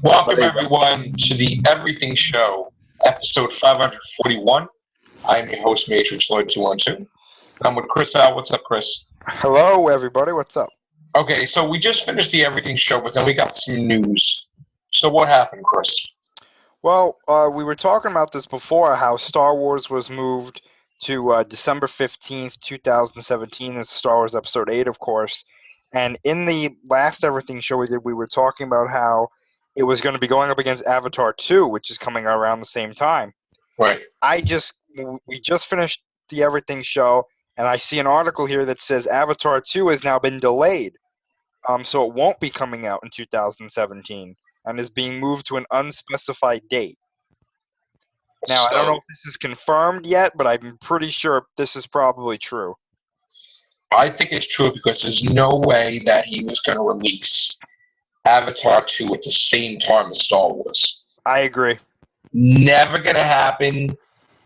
Welcome, everyone, to the Everything Show, episode 541. I'm your host, Matrixlord212. I'm with Chris L. What's up, Chris? Hello, everybody. What's up? Okay, so we just finished the Everything Show, but then we got some news. So what happened, Chris? Well, we were talking about this before, how Star Wars was moved to December 15th, 2017 as Star Wars Episode 8, of course. And in the last Everything Show we did, we were talking about how it was going to be going up against Avatar 2, which is coming out around the same time. Right. We just finished the Everything Show, and I see an article here that says Avatar 2 has now been delayed. So it won't be coming out in 2017 and is being moved to an unspecified date. Now, I don't know if this is confirmed yet, but I'm pretty sure this is probably true. I think it's true because there's no way that he was going to release Avatar 2 at the same time as Star Wars. I agree. Never going to happen.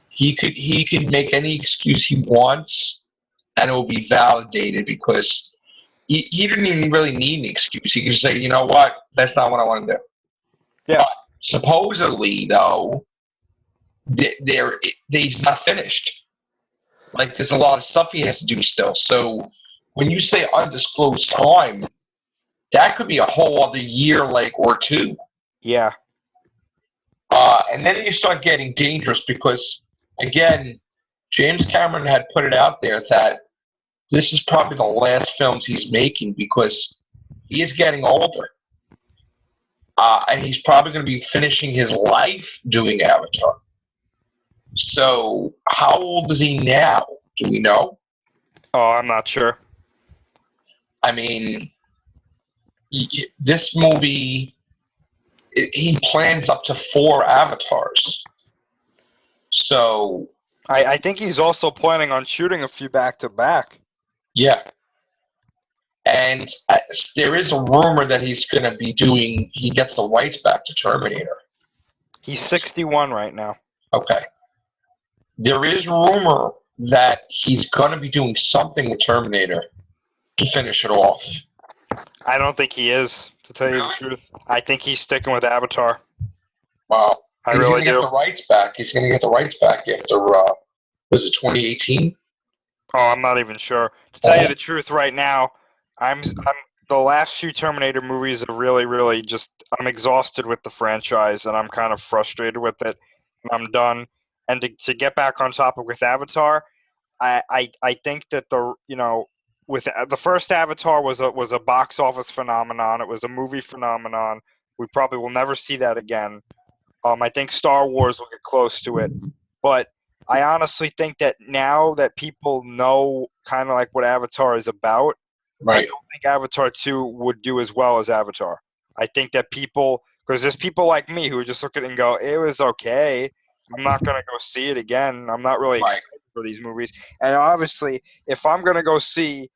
He could make any excuse he wants, and it will be validated because he didn't even really need an excuse. He could say, you know what, that's not what I want to do. Yeah. But supposedly, though, he's not finished. Like, there's a lot of stuff he has to do still. So when you say undisclosed time, that could be a whole other year, or two. Yeah. And then you start getting dangerous because, again, James Cameron had put it out there that this is probably the last films he's making because he is getting older. And he's probably going to be finishing his life doing Avatar. So how old is he now? Do we know? Oh, I'm not sure. I mean, this movie, he plans up to 4 Avatars. So I think he's also planning on shooting a few back-to-back. Yeah. And there is a rumor that he gets the rights back to Terminator. He's 61 right now. Okay. There is rumor that he's going to be doing something with Terminator to finish it off. I don't think he is, to tell you the truth. I think he's sticking with Avatar. Wow. I He's really going to do. get the rights back. He's going to get the rights back after, was it 2018? Oh, I'm not even sure. To tell you the truth, right now, I'm the last few Terminator movies are really, really just. I'm exhausted with the franchise, and I'm kind of frustrated with it. And I'm done. And to get back on topic with Avatar, I think that with the first Avatar was a box office phenomenon. It was a movie phenomenon. We probably will never see that again. I think Star Wars will get close to it, but I honestly think that now that people know kind of like what Avatar is about, Right. I don't think Avatar 2 would do as well as Avatar. I think that because there's people like me who just look at it and go, it was okay. I'm not going to go see it again. I'm not really excited for these movies. And obviously, if I'm going to go see,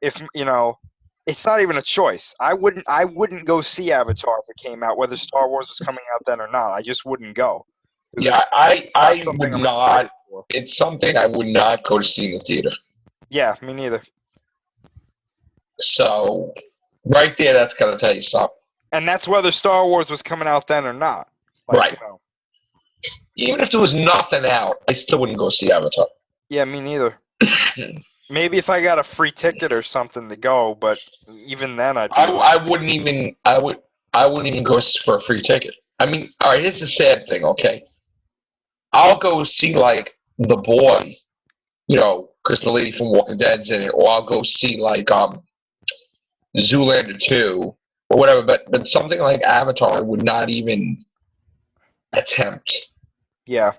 it's not even a choice. I wouldn't go see Avatar if it came out, whether Star Wars was coming out then or not. I just wouldn't go. Yeah, I would I'm not. It's something I would not go to see in the theater. Yeah, me neither. So, right there, that's going to tell you something. And that's whether Star Wars was coming out then or not. Right. Even if there was nothing out, I still wouldn't go see Avatar. Yeah, me neither. Maybe if I got a free ticket or something to go, but even then, I wouldn't even go for a free ticket. I mean, all right, here's the sad thing. Okay, I'll go see The Boy, because the lady from Walking Dead's in it, or I'll go see Zoolander 2 or whatever. But something like Avatar I would not even attempt. Yeah.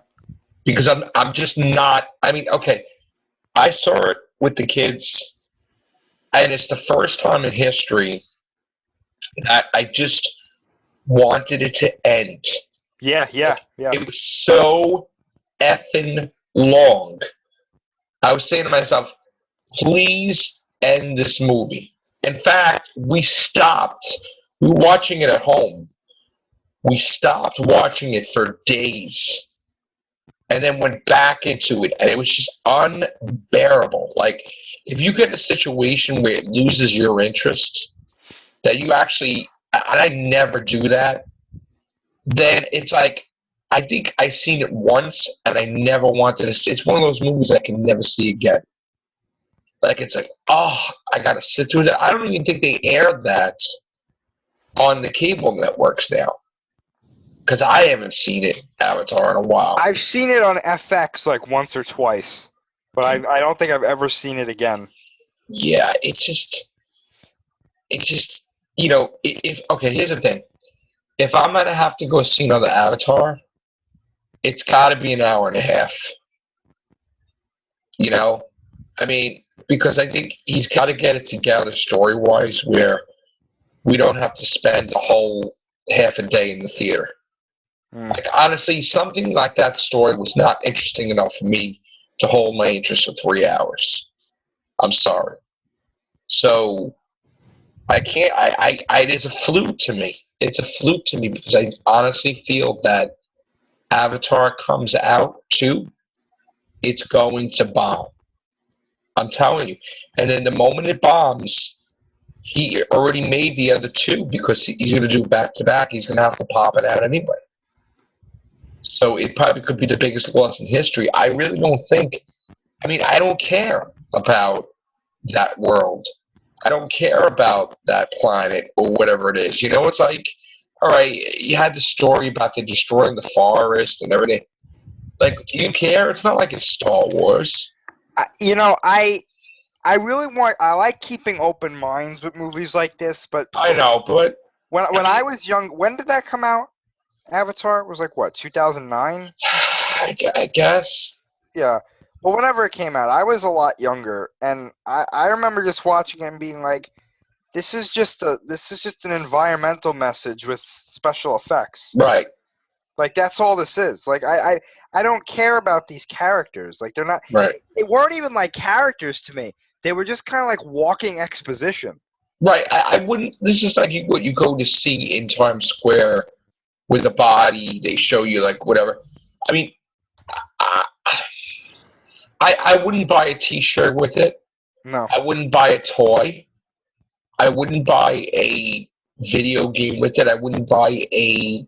Because I'm just not. I mean, okay, I saw it with the kids, and it's the first time in history that I just wanted it to end. Yeah. It was so effing long. I was saying to myself, please end this movie. In fact, we stopped. We were watching it at home. We stopped watching it for days and then went back into it, and it was just unbearable. Like, if you get in a situation where it loses your interest, that you actually, and I never do that, then it's like I think I seen it once and I never wanted to see. It's one of those movies I can never see again. Like it's like, oh, I gotta sit through that. I don't even think they aired that on the cable networks now because I haven't seen it Avatar in a while. I've seen it on FX like once or twice, but I don't think I've ever seen it again. Yeah, it's just if okay, here's the thing. If I'm gonna have to go see another Avatar, it's got to be an hour and a half. You know, I mean, because I think he's got to get it together story-wise, where we don't have to spend a whole half a day in the theater. Like honestly, something like that story was not interesting enough for me to hold my interest for 3 hours. I'm sorry. So I can't. It is a fluke to me. It's a fluke to me because I honestly feel that Avatar comes out too, it's going to bomb. I'm telling you. And then the moment it bombs, he already made the other two because he's going to do back to back. He's going to have to pop it out anyway. So it probably could be the biggest loss in history. I really don't think. I mean, I don't care about that world. I don't care about that planet or whatever it is. You know, it's like, all right, you had the story about the destroying the forest and everything. Like, do you care? It's not like it's Star Wars. I really want. I like keeping open minds with movies like this, but I know, but when I was young, when did that come out? Avatar was like what, 2009? I guess. Yeah. Well, whenever it came out, I was a lot younger, and I remember just watching it and being like, this is just an environmental message with special effects. Right. Like that's all this is. Like I don't care about these characters. Like they're not. Right. They weren't even like characters to me. They were just kind of like walking exposition. Right. I wouldn't. This is like what you go to see in Times Square with a body. They show you like whatever. I mean, I wouldn't buy a T-shirt with it. No. I wouldn't buy a toy. I wouldn't buy a video game with it. I wouldn't buy a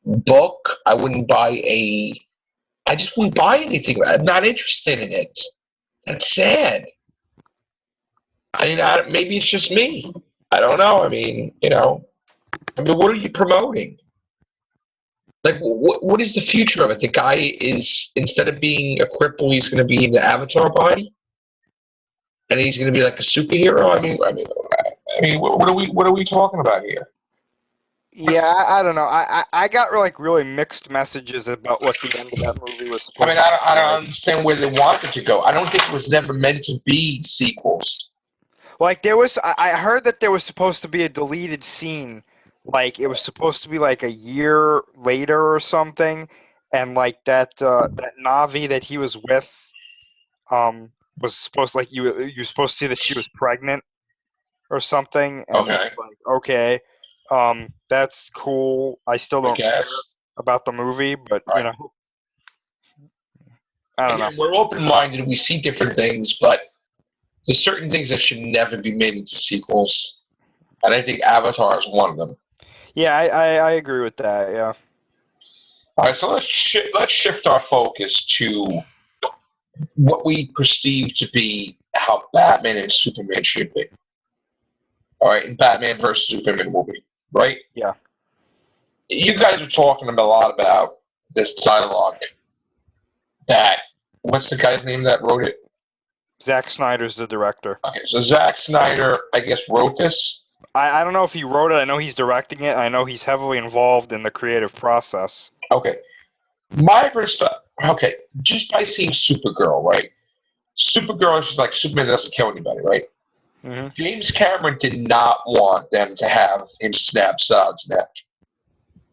book. I wouldn't buy a. I just wouldn't buy anything. I'm not interested in it. That's sad. I mean, maybe it's just me. I don't know. I mean, what are you promoting? Like, what is the future of it? The guy is, instead of being a cripple, he's going to be in the Avatar body, and he's going to be like a superhero. I mean, what are we talking about here? Yeah, I don't know. I got really mixed messages about what the end of that movie was supposed to be. I don't understand where they wanted to go. I don't think it was never meant to be sequels. Like I heard that there was supposed to be a deleted scene. Like it was supposed to be like a year later or something, and like that Navi that he was with, was supposed like you supposed to see that she was pregnant or something. And Okay. Like okay, that's cool. I still don't care about the movie, but right. I don't know. We're open-minded. We see different things, but there's certain things that should never be made into sequels, and I think Avatar is one of them. Yeah, I agree with that. Yeah. All right, so let's shift our focus to what we perceive to be how Batman and Superman should be. All right, in Batman versus Superman movie, right? Yeah. You guys are talking a lot about this dialogue. What's the guy's name that wrote it? Zack Snyder's the director. Okay, so Zack Snyder, I guess, wrote this. I don't know if he wrote it. I know he's directing it. I know he's heavily involved in the creative process. Okay. My perspective, okay, just by seeing Supergirl, right? Supergirl is just like Superman doesn't kill anybody, right? Mm-hmm. James Cameron did not want them to have him snap Zod's neck.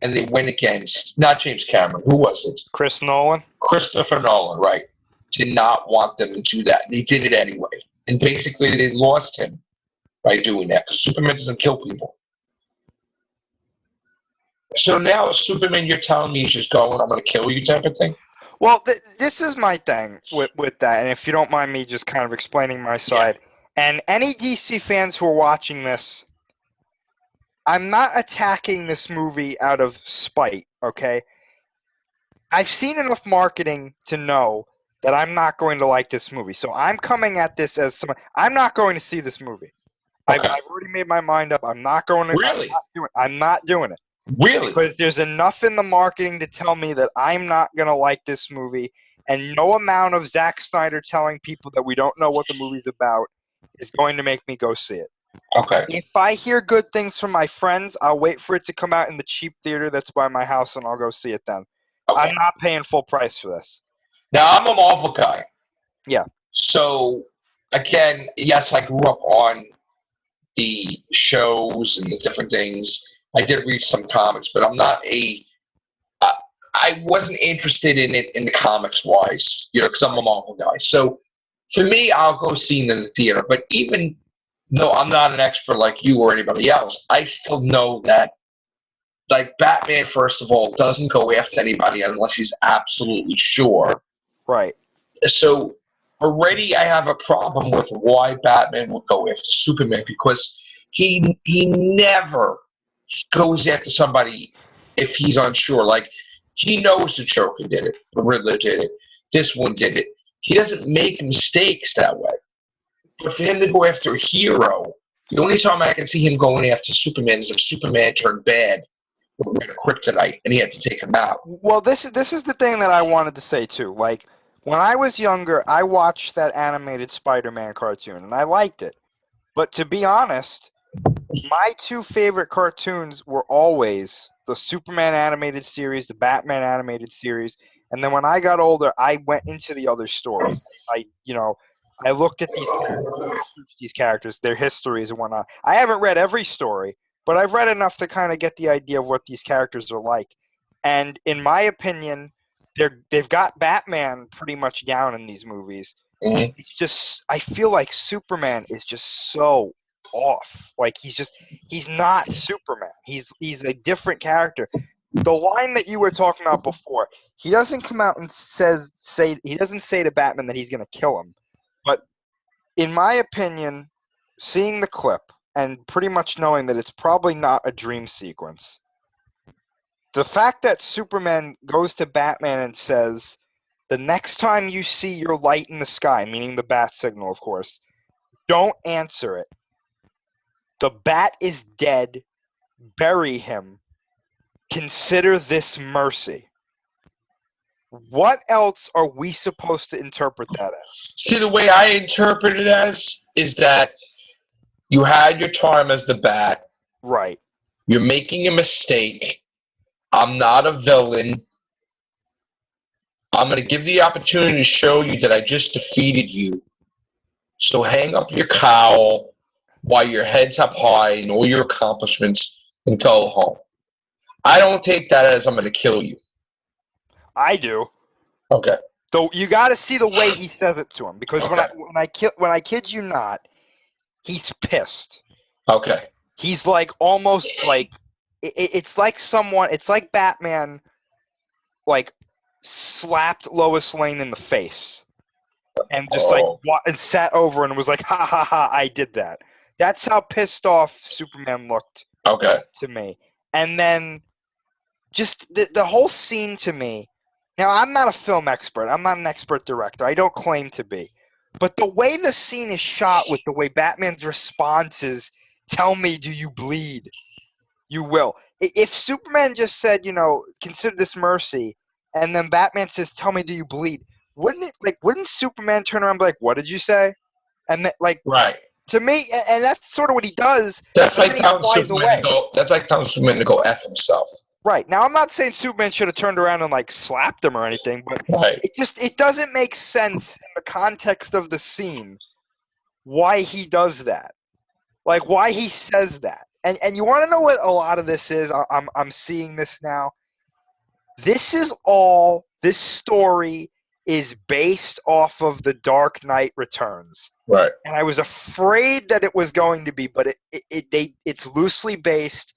And they went against, not James Cameron, who was it? Chris Nolan? Christopher Nolan, right. Did not want them to do that. They did it anyway. And basically they lost him by doing that because Superman doesn't kill people. So now Superman, you're telling me he's just going, I'm going to kill you type of thing? Well, this is my thing with that, and if you don't mind me just kind of explaining my side. Yeah. And any DC fans who are watching this, I'm not attacking this movie out of spite, okay? I've seen enough marketing to know that I'm not going to like this movie. So I'm coming at this as someone. I'm not going to see this movie. Okay. I've already made my mind up. I'm not going to. Really? I'm not doing it. Really? Because there's enough in the marketing to tell me that I'm not going to like this movie. And no amount of Zack Snyder telling people that we don't know what the movie's about is going to make me go see it. Okay. If I hear good things from my friends, I'll wait for it to come out in the cheap theater that's by my house, and I'll go see it then. Okay. I'm not paying full price for this. Now, I'm a Marvel guy. Yeah. So, again, yes, I grew up on the shows and the different things. I did read some comics, but I'm not a. I wasn't interested in it in the comics wise, because I'm a Marvel guy. So, for me, I'll go see it in the theater. But even though I'm not an expert like you or anybody else, I still know that, like, Batman, first of all, doesn't go after anybody unless he's absolutely sure. Right. So already I have a problem with why Batman would go after Superman, because he never goes after somebody if he's unsure. Like, he knows the Joker did it, the Riddler did it, this one did it. He doesn't make mistakes that way. But for him to go after a hero, the only time I can see him going after Superman is if Superman turned bad with kryptonite and he had to take him out. Well, this is the thing that I wanted to say too. Like, when I was younger, I watched that animated Spider-Man cartoon, and I liked it. But to be honest, my two favorite cartoons were always the Superman animated series, the Batman animated series, and then when I got older, I went into the other stories. I looked at these characters, I researched these characters, their histories and whatnot. I haven't read every story, but I've read enough to kind of get the idea of what these characters are like. And in my opinion, they've got Batman pretty much down in these movies. Mm-hmm. It's just, I feel like Superman is just so off. Like, he's not Superman. He's a different character. The line that you were talking about before, he doesn't come out and he doesn't say to Batman that he's going to kill him. But in my opinion, seeing the clip and pretty much knowing that it's probably not a dream sequence, the fact that Superman goes to Batman and says, the next time you see your light in the sky, meaning the bat signal, of course, don't answer it. The bat is dead. Bury him. Consider this mercy. What else are we supposed to interpret that as? See, the way I interpret it as is that you had your time as the bat. Right. You're making a mistake. I'm not a villain. I'm going to give the opportunity to show you that I just defeated you. So hang up your cowl while your head's up high and all your accomplishments and go home. I don't take that as I'm going to kill you. I do. Okay. Though you got to see the way he says it to him, because Okay. when I kid you not, he's pissed. Okay. He's like almost like it's like Batman like slapped Lois Lane in the face and just and sat over and was like, ha ha ha, I did that. That's how pissed off Superman looked. Okay. To me. And then just the whole scene to me. Now, I'm not a film expert. I'm not an expert director. I don't claim to be. But the way the scene is shot with the way Batman's responses, tell me, do you bleed? You will. If Superman just said, consider this mercy, and then Batman says, tell me, do you bleed? Wouldn't Superman turn around and be like, what did you say? And right. To me, and that's sort of what he does. That's like telling Superman to go F himself. Right. Now, I'm not saying Superman should have turned around and slapped him or anything, but right. it doesn't make sense in the context of the scene why he does that. Like, why he says that. And you want to know what a lot of this is? I'm seeing this now. This story is based off of The Dark Knight Returns. Right. And I was afraid that it was going to be, but it's loosely based.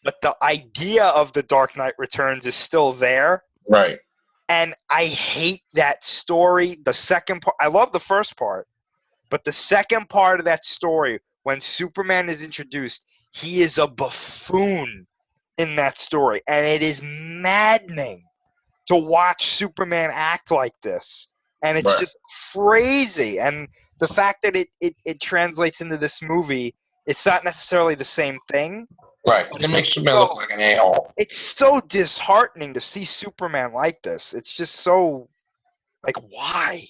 But the idea of The Dark Knight Returns is still there. Right. And I hate that story. The second part, I love the first part, but the second part of that story, when Superman is introduced, he is a buffoon in that story. And it is maddening to watch Superman act like this. And it's just crazy. And the fact that it translates into this movie, it's not necessarily the same thing. Right. It makes Superman look like an a-hole. It's so disheartening to see Superman like this. It's just so, like, why?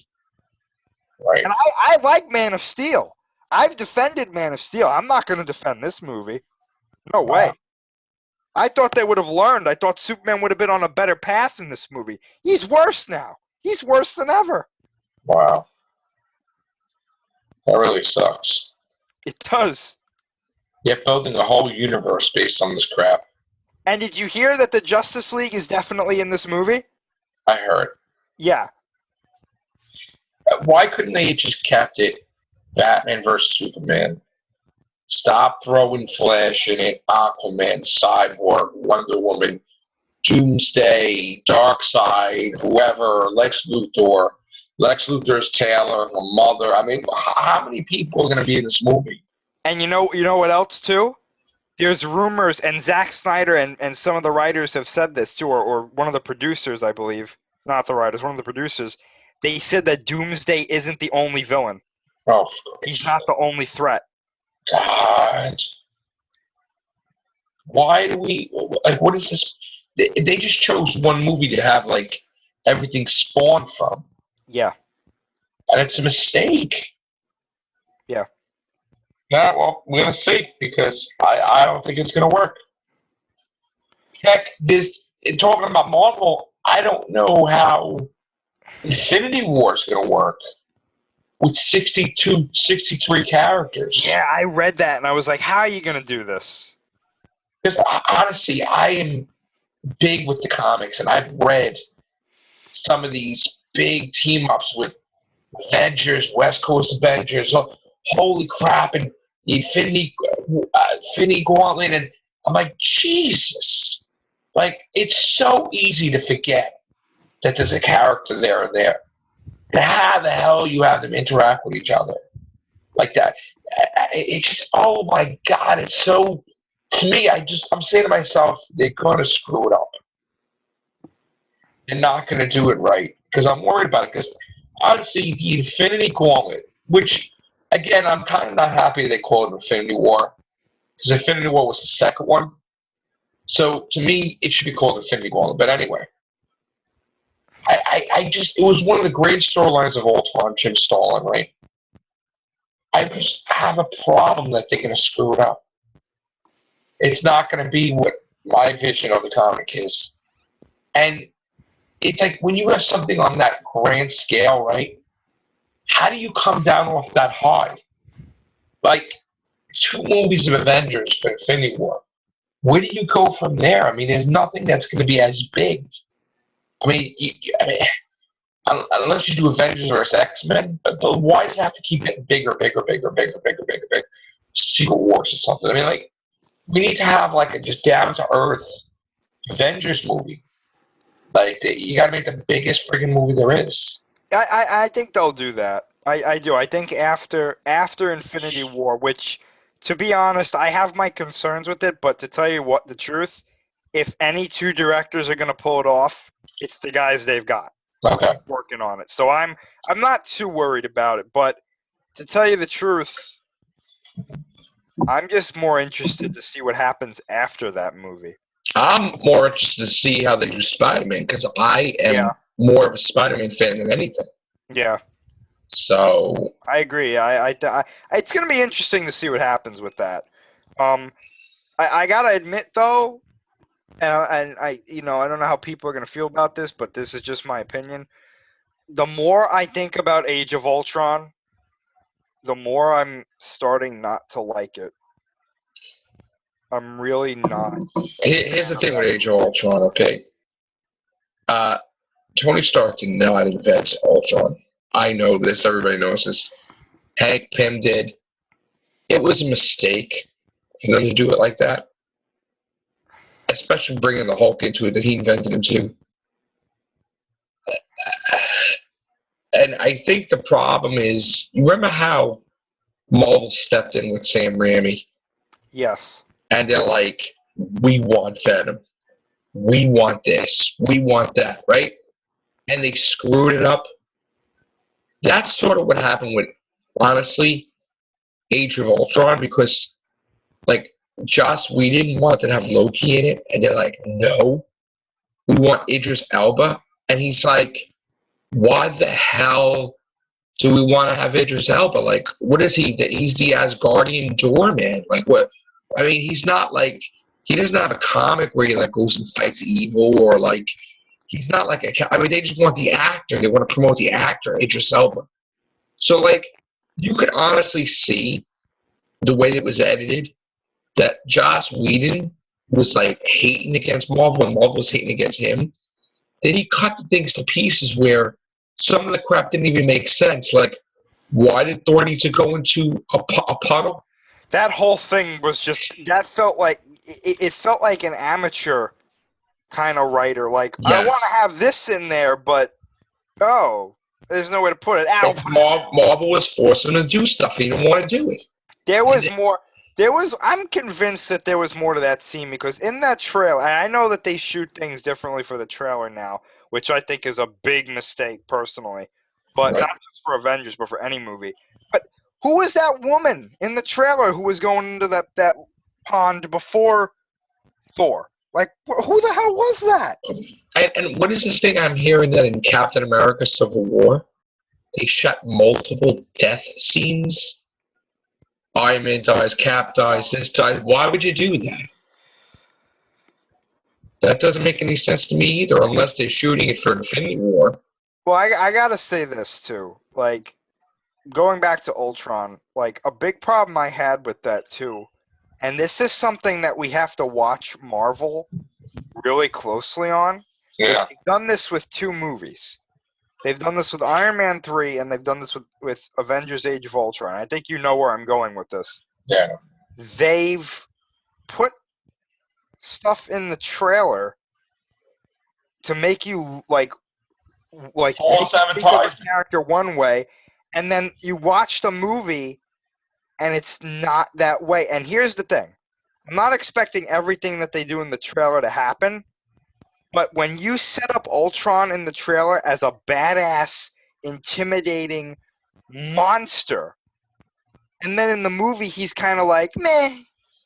Right. And I like Man of Steel. I've defended Man of Steel. I'm not going to defend this movie. No way. I thought they would have learned. I thought Superman would have been on a better path in this movie. He's worse now. He's worse than ever. Wow. That really sucks. It does. You're building a whole universe based on this crap. And did you hear that the Justice League is definitely in this movie? I heard. Yeah. Why couldn't they just kept it Batman versus Superman? Stop throwing Flash in it, Aquaman, Cyborg, Wonder Woman, Doomsday, Darkseid, whoever, Lex Luthor's Taylor, her mother. I mean, how many people are going to be in this movie? And you know what else, too? There's rumors, and Zack Snyder and some of the writers have said this, too, or one of the producers, I believe. Not the writers, one of the producers. They said that Doomsday isn't the only villain. Oh, he's not the only threat. God. Why do we, like, what is this? They just chose one movie to have, like, everything spawn from. Yeah. And it's a mistake. Yeah. Yeah, well, we're going to see, because I don't think it's going to work. Heck, talking about Marvel, I don't know how Infinity War is going to work with 63 characters. Yeah, I read that, and I was like, how are you going to do this? Because, honestly, I am big with the comics, and I've read some of these big team-ups with Avengers, West Coast Avengers. Holy crap, and the Infinity Gauntlet, and I'm like, Jesus. Like, it's so easy to forget that there's a character there and there. And how the hell you have them interact with each other like that? It's just, oh my God, it's so, to me, I'm saying to myself, they're going to screw it up. They're not going to do it right, because I'm worried about it, because honestly, the Infinity Gauntlet, which, again, I'm kind of not happy they called it Infinity War, because Infinity War was the second one. So, to me, it should be called Infinity Gauntlet. But anyway, it was one of the great storylines of all time, Jim Stalin, right? I just have a problem that they're going to screw it up. It's not going to be what my vision of the comic is. And it's like, when you have something on that grand scale, right? How do you come down off that high? Like, 2 movies of Avengers for Infinity War. Where do you go from there? I mean, there's nothing that's going to be as big. I mean, unless you do Avengers versus X-Men, but why does it have to keep getting bigger? Secret Wars or something. I mean, like, we need to have, like, a just down-to-earth Avengers movie. Like, you got to make the biggest friggin' movie there is. I think they'll do that. I do. I think after Infinity War, which, to be honest, I have my concerns with it, but to tell you what, the truth, if any 2 directors are going to pull it off, it's the guys they've got working on it. So I'm not too worried about it, but to tell you the truth, I'm just more interested to see what happens after that movie. I'm more interested to see how they do Spider-Man, because I am more of a Spider-Man fan than anything. Yeah. So I agree. It's going to be interesting to see what happens with that. I gotta admit though, and I don't know how people are going to feel about this, but this is just my opinion. The more I think about Age of Ultron, the more I'm starting not to like it. I'm really not. Here's the thing with Age of Ultron, okay? Tony Stark did not invent Ultron. I know this. Everybody knows this. Hank Pym did. It was a mistake for them to do it like that. Especially bringing the Hulk into it that he invented him too. And I think the problem is, you remember how Marvel stepped in with Sam Raimi, Yes. and they're like, we want Venom. We want this. We want that, right? And they screwed it up. That's sort of what happened with, honestly, Age of Ultron, because, like, Joss Whedon wanted to have Loki in it, and they're like, no, we want Idris Elba. And he's like, why the hell do we want to have Idris Elba? Like, what is he? He's the Asgardian doorman. Like, what? I mean, he's not like, he doesn't have a comic where he, like, goes and fights evil, or, like, he's not like a, I mean, they just want the actor. They want to promote the actor, Idris Elba. So, like, you could honestly see the way it was edited that Joss Whedon was, like, hating against Marvel, and Marvel was hating against him. Then he cut the things to pieces where some of the crap didn't even make sense. Like, why did Thor need to go into a puddle? That whole thing was just, that felt like, it felt like an amateur kind of writer. Like, Yes. I want to have this in there, but, oh, there's no way to put it. Marvel was forcing him to do stuff. He didn't want to do it. There was more. I'm convinced that there was more to that scene, because in that trailer, and I know that they shoot things differently for the trailer now, which I think is a big mistake personally, but Right. not just for Avengers, but for any movie. But who was that woman in the trailer who was going into that pond before Thor? Like, who the hell was that? And what is this thing I'm hearing that in Captain America Civil War, they shot multiple death scenes? Iron Man dies, Cap dies, this dies. Why would you do that? That doesn't make any sense to me either, unless they're shooting it for Infinity War. Well, I gotta say this too. Like, going back to Ultron, like, a big problem I had with that too, and this is something that we have to watch Marvel really closely on. Yeah. They've done this with 2 movies. They've done this with Iron Man 3, and they've done this with Avengers Age of Ultron. I think you know where I'm going with this. Yeah. They've put stuff in the trailer to make you, like False think of a advertising. character one way, and then you watch the movie, and it's not that way. And here's the thing. I'm not expecting everything that they do in the trailer to happen, but when you set up Ultron in the trailer as a badass, intimidating monster, and then in the movie he's kind of like, meh.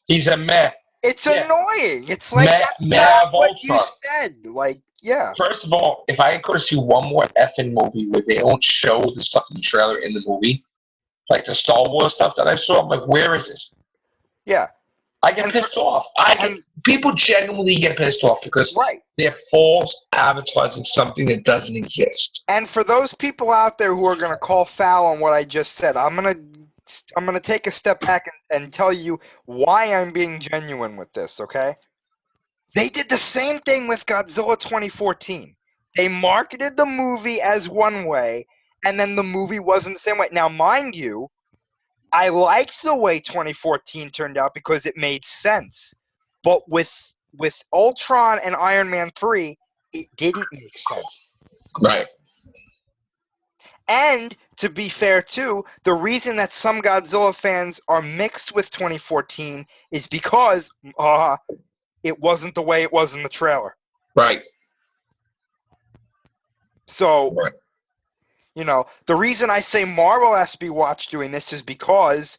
He's a meh. It's Yeah. annoying. It's like, Meh- that's meh not of what you Ultron. said. Like, yeah. First of all, if I go to see one more effing movie where they don't show the stuff in the trailer in the movie, like the Star Wars stuff that I saw, I'm like, where is it? Yeah. I get pissed off. People genuinely get pissed off because Right. they're false advertising something that doesn't exist. And for those people out there who are going to call foul on what I just said, I'm gonna take a step back and tell you why I'm being genuine with this, okay? They did the same thing with Godzilla 2014. They marketed the movie as one way, and then the movie wasn't the same way. Now, mind you, I liked the way 2014 turned out because it made sense. But with Ultron and Iron Man 3, it didn't make sense. Right. And to be fair too, the reason that some Godzilla fans are mixed with 2014 is because it wasn't the way it was in the trailer. Right. So, Right. you know, the reason I say Marvel has to be watched doing this is because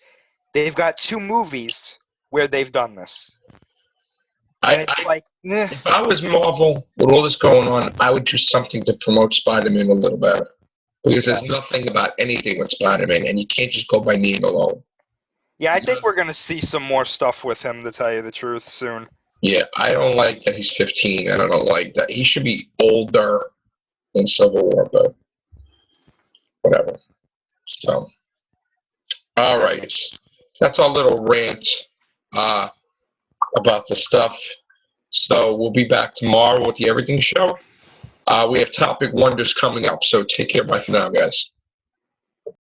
they've got 2 movies where they've done this. And it's like, eh. If I was Marvel, with all this going on, I would do something to promote Spider-Man a little better. Because there's nothing about anything with Spider-Man, and you can't just go by name alone. Yeah, I think we're going to see some more stuff with him, to tell you the truth, soon. Yeah, I don't like that he's 15, and I don't like that. He should be older than Civil War, but whatever. So, all right. That's our little rant about the stuff. So we'll be back tomorrow with the Everything Show. We have Topic Wonders coming up, so take care. Bye for now, guys.